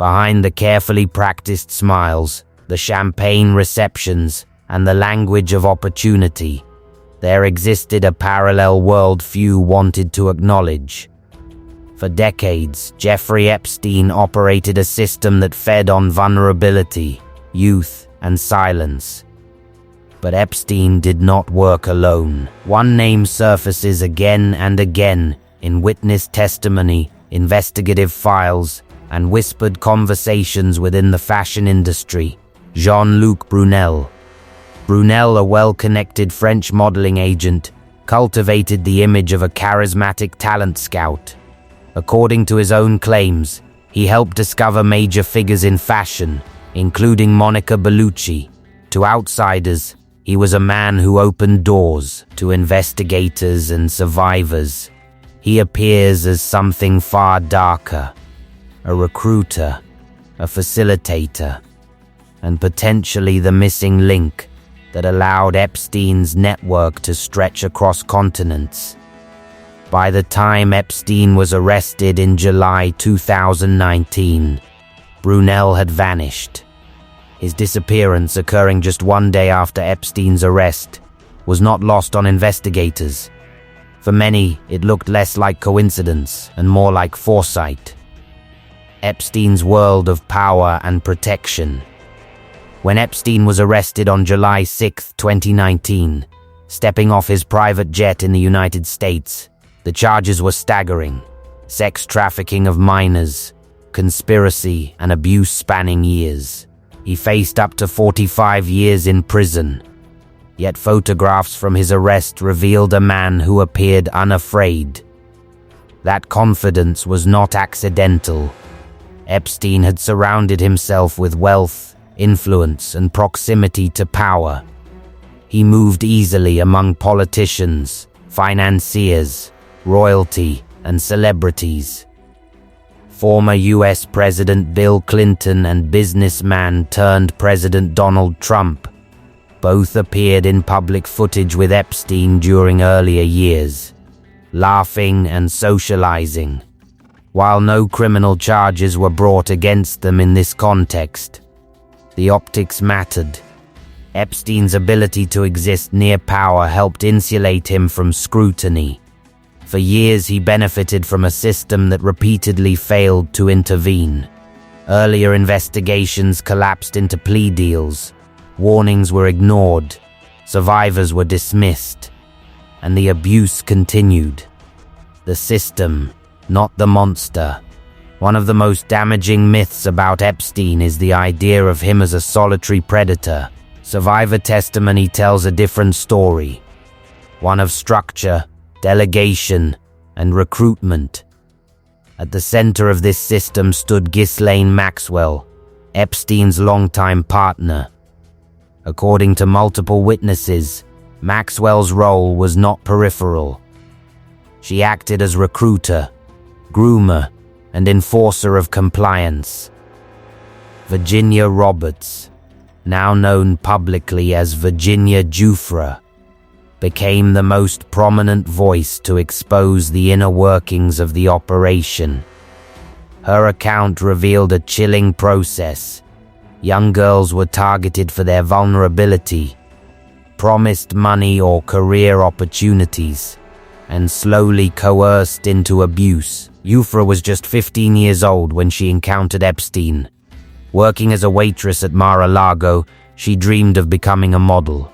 Behind the carefully practiced smiles, the champagne receptions, and the language of opportunity, there existed a parallel world few wanted to acknowledge. For decades, Jeffrey Epstein operated a system that fed on vulnerability, youth, and silence. But Epstein did not work alone. One name surfaces again and again in witness testimony, investigative files, and whispered conversations within the fashion industry: Jean-Luc Brunel. Brunel, a well-connected French modeling agent, cultivated the image of a charismatic talent scout. According to his own claims, he helped discover major figures in fashion, including Monica Bellucci. To outsiders, he was a man who opened doors. To investigators and survivors, he appears as something far darker: a recruiter, a facilitator, and potentially the missing link that allowed Epstein's network to stretch across continents. By the time Epstein was arrested in July 2019, Brunel had vanished. His disappearance, occurring just one day after Epstein's arrest, was not lost on investigators. For many, it looked less like coincidence and more like foresight. Epstein's world of power and protection. When Epstein was arrested on July 6, 2019, stepping off his private jet in the United States, the charges were staggering: sex trafficking of minors, conspiracy, and abuse spanning years. He faced up to 45 years in prison. Yet photographs from his arrest revealed a man who appeared unafraid. That confidence was not accidental. Epstein had surrounded himself with wealth, influence, and proximity to power. He moved easily among politicians, financiers, royalty, and celebrities. Former US President Bill Clinton and businessman turned President Donald Trump both appeared in public footage with Epstein during earlier years, laughing and socializing. While no criminal charges were brought against them in this context, the optics mattered. Epstein's ability to exist near power helped insulate him from scrutiny. For years, he benefited from a system that repeatedly failed to intervene. Earlier investigations collapsed into plea deals. Warnings were ignored. Survivors were dismissed. And the abuse continued. The system, not the monster. One of the most damaging myths about Epstein is the idea of him as a solitary predator. Survivor testimony tells a different story. One of structure, delegation, and recruitment. At the center of this system stood Ghislaine Maxwell, Epstein's longtime partner. According to multiple witnesses, Maxwell's role was not peripheral. She acted as recruiter, groomer, and enforcer of compliance. Virginia Roberts, now known publicly as Virginia Giuffre, became the most prominent voice to expose the inner workings of the operation. Her account revealed a chilling process. Young girls were targeted for their vulnerability, promised money or career opportunities, and slowly coerced into abuse. Giuffre was just 15 years old when she encountered Epstein. Working as a waitress at Mar-a-Lago, she dreamed of becoming a model.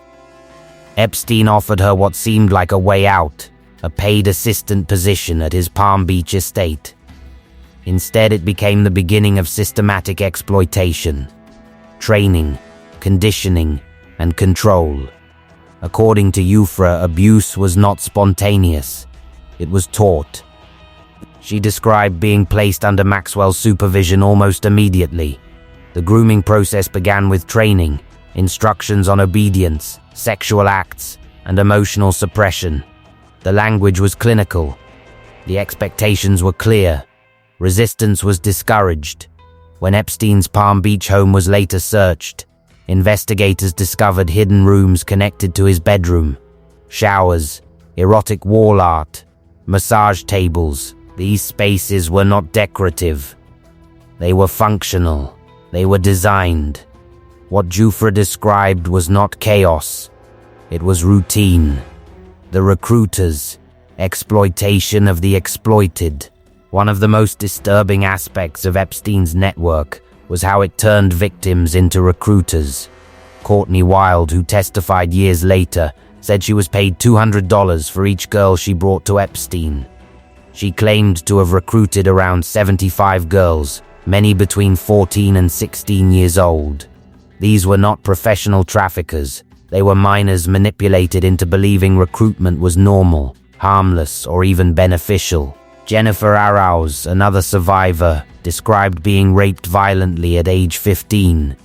Epstein offered her what seemed like a way out, a paid assistant position at his Palm Beach estate. Instead, it became the beginning of systematic exploitation, training, conditioning, and control. According to Giuffre, abuse was not spontaneous. It was taught. She described being placed under Maxwell's supervision almost immediately. The grooming process began with training, instructions on obedience, sexual acts, and emotional suppression. The language was clinical. The expectations were clear. Resistance was discouraged. When Epstein's Palm Beach home was later searched, investigators discovered hidden rooms connected to his bedroom. Showers, erotic wall art, massage tables. These spaces were not decorative. They were functional. They were designed. What Jufra described was not chaos. It was routine. The recruiters, exploitation of the exploited. One of the most disturbing aspects of Epstein's network was how it turned victims into recruiters. Courtney Wild, who testified years later, said she was paid $200 for each girl she brought to Epstein. She claimed to have recruited around 75 girls, many between 14 and 16 years old. These were not professional traffickers. They were minors manipulated into believing recruitment was normal, harmless, or even beneficial. Jennifer Arauz, another survivor, described being raped violently at age 15.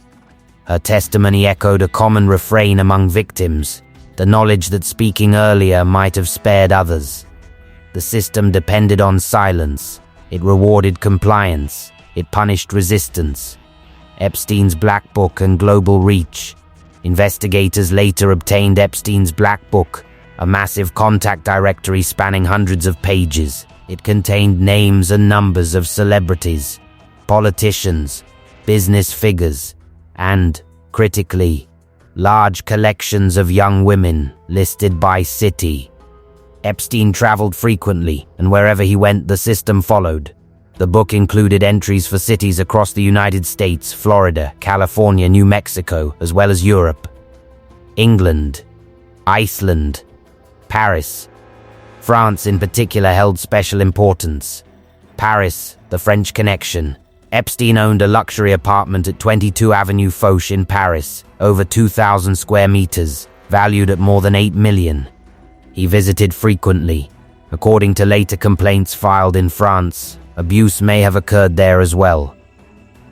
Her testimony echoed a common refrain among victims, the knowledge that speaking earlier might have spared others. The system depended on silence. It rewarded compliance. It punished resistance. Epstein's Black Book and global reach. Investigators later obtained Epstein's Black Book, a massive contact directory spanning hundreds of pages. It contained names and numbers of celebrities, politicians, business figures, and, critically, large collections of young women listed by city. Epstein traveled frequently, and wherever he went, the system followed. The book included entries for cities across the United States, Florida, California, New Mexico, as well as Europe, England, Iceland, Paris. France in particular held special importance. Paris, the French connection. Epstein owned a luxury apartment at 22 Avenue Foch in Paris, over 2,000 square meters, valued at more than $8 million. He visited frequently. According to later complaints filed in France, abuse may have occurred there as well.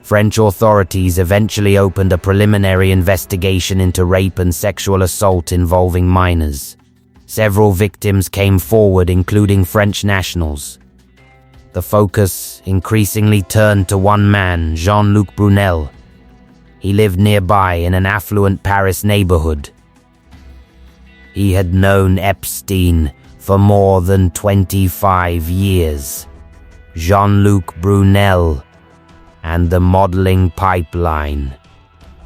French authorities eventually opened a preliminary investigation into rape and sexual assault involving minors. Several victims came forward, including French nationals. The focus increasingly turned to one man, Jean-Luc Brunel. He lived nearby in an affluent Paris neighborhood. He had known Epstein for more than 25 years. Jean-Luc Brunel and the modeling pipeline.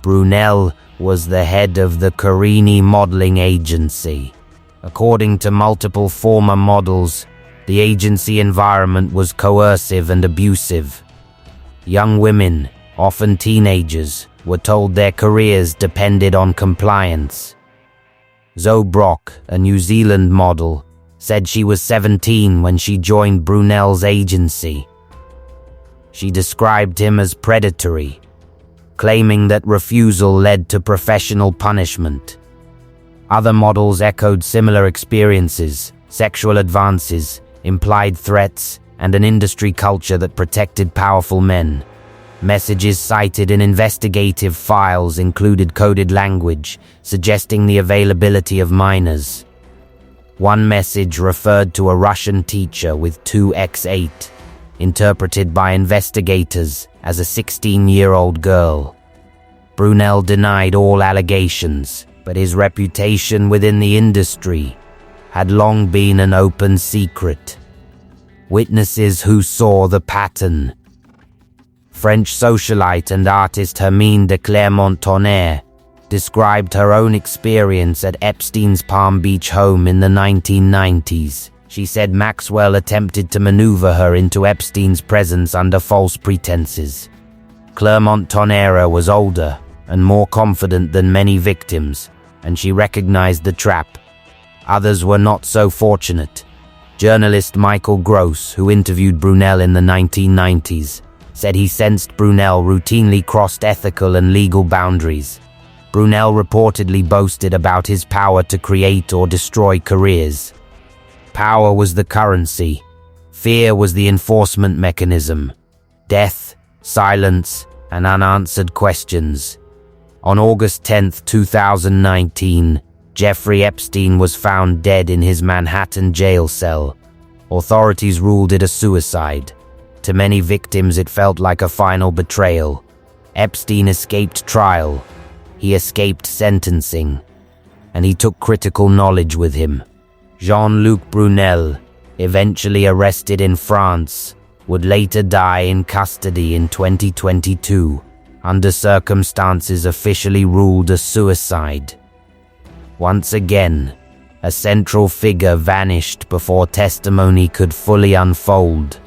Brunel was the head of the Carini modeling agency. According to multiple former models, the agency environment was coercive and abusive. Young women, often teenagers, were told their careers depended on compliance. Zoe Brock, a New Zealand model, said she was 17 when she joined Brunel's agency. She described him as predatory, claiming that refusal led to professional punishment. Other models echoed similar experiences, sexual advances, implied threats, and an industry culture that protected powerful men. Messages cited in investigative files included coded language, suggesting the availability of minors. One message referred to a Russian teacher with 2x8, interpreted by investigators as a 16-year-old girl. Brunel denied all allegations, but his reputation within the industry had long been an open secret. Witnesses who saw the pattern. French socialite and artist Hermine de Clermont-Tonnerre described her own experience at Epstein's Palm Beach home in the 1990s. She said Maxwell attempted to maneuver her into Epstein's presence under false pretenses. Clermont-Tonnerre was older and more confident than many victims, and she recognized the trap. Others were not so fortunate. Journalist Michael Gross, who interviewed Brunel in the 1990s, said he sensed Brunel routinely crossed ethical and legal boundaries. Brunel reportedly boasted about his power to create or destroy careers. Power was the currency. Fear was the enforcement mechanism. Death, silence, and unanswered questions. On August 10, 2019, Jeffrey Epstein was found dead in his Manhattan jail cell. Authorities ruled it a suicide. To many victims, it felt like a final betrayal. Epstein escaped trial. He escaped sentencing. And he took critical knowledge with him. Jean-Luc Brunel, eventually arrested in France, would later die in custody in 2022, under circumstances officially ruled a suicide. Once again, a central figure vanished before testimony could fully unfold.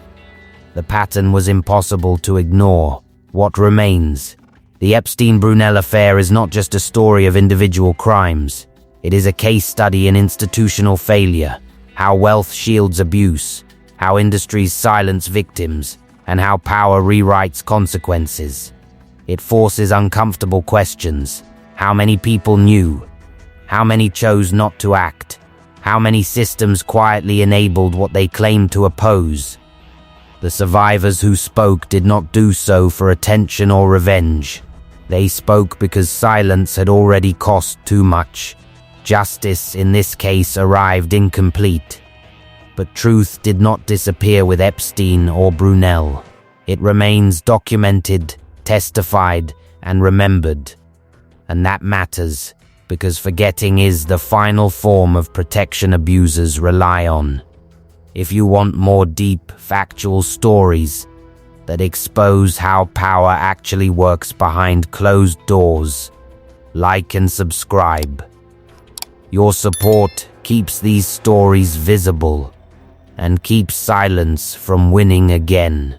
The pattern was impossible to ignore. What remains? The Epstein-Brunel affair is not just a story of individual crimes. It is a case study in institutional failure, how wealth shields abuse, how industries silence victims, and how power rewrites consequences. It forces uncomfortable questions. How many people knew? How many chose not to act? How many systems quietly enabled what they claimed to oppose? The survivors who spoke did not do so for attention or revenge. They spoke because silence had already cost too much. Justice, in this case, arrived incomplete. But truth did not disappear with Epstein or Brunel. It remains documented, testified, and remembered. And that matters, because forgetting is the final form of protection abusers rely on. If you want more deep, factual stories that expose how power actually works behind closed doors, like and subscribe. Your support keeps these stories visible and keeps silence from winning again.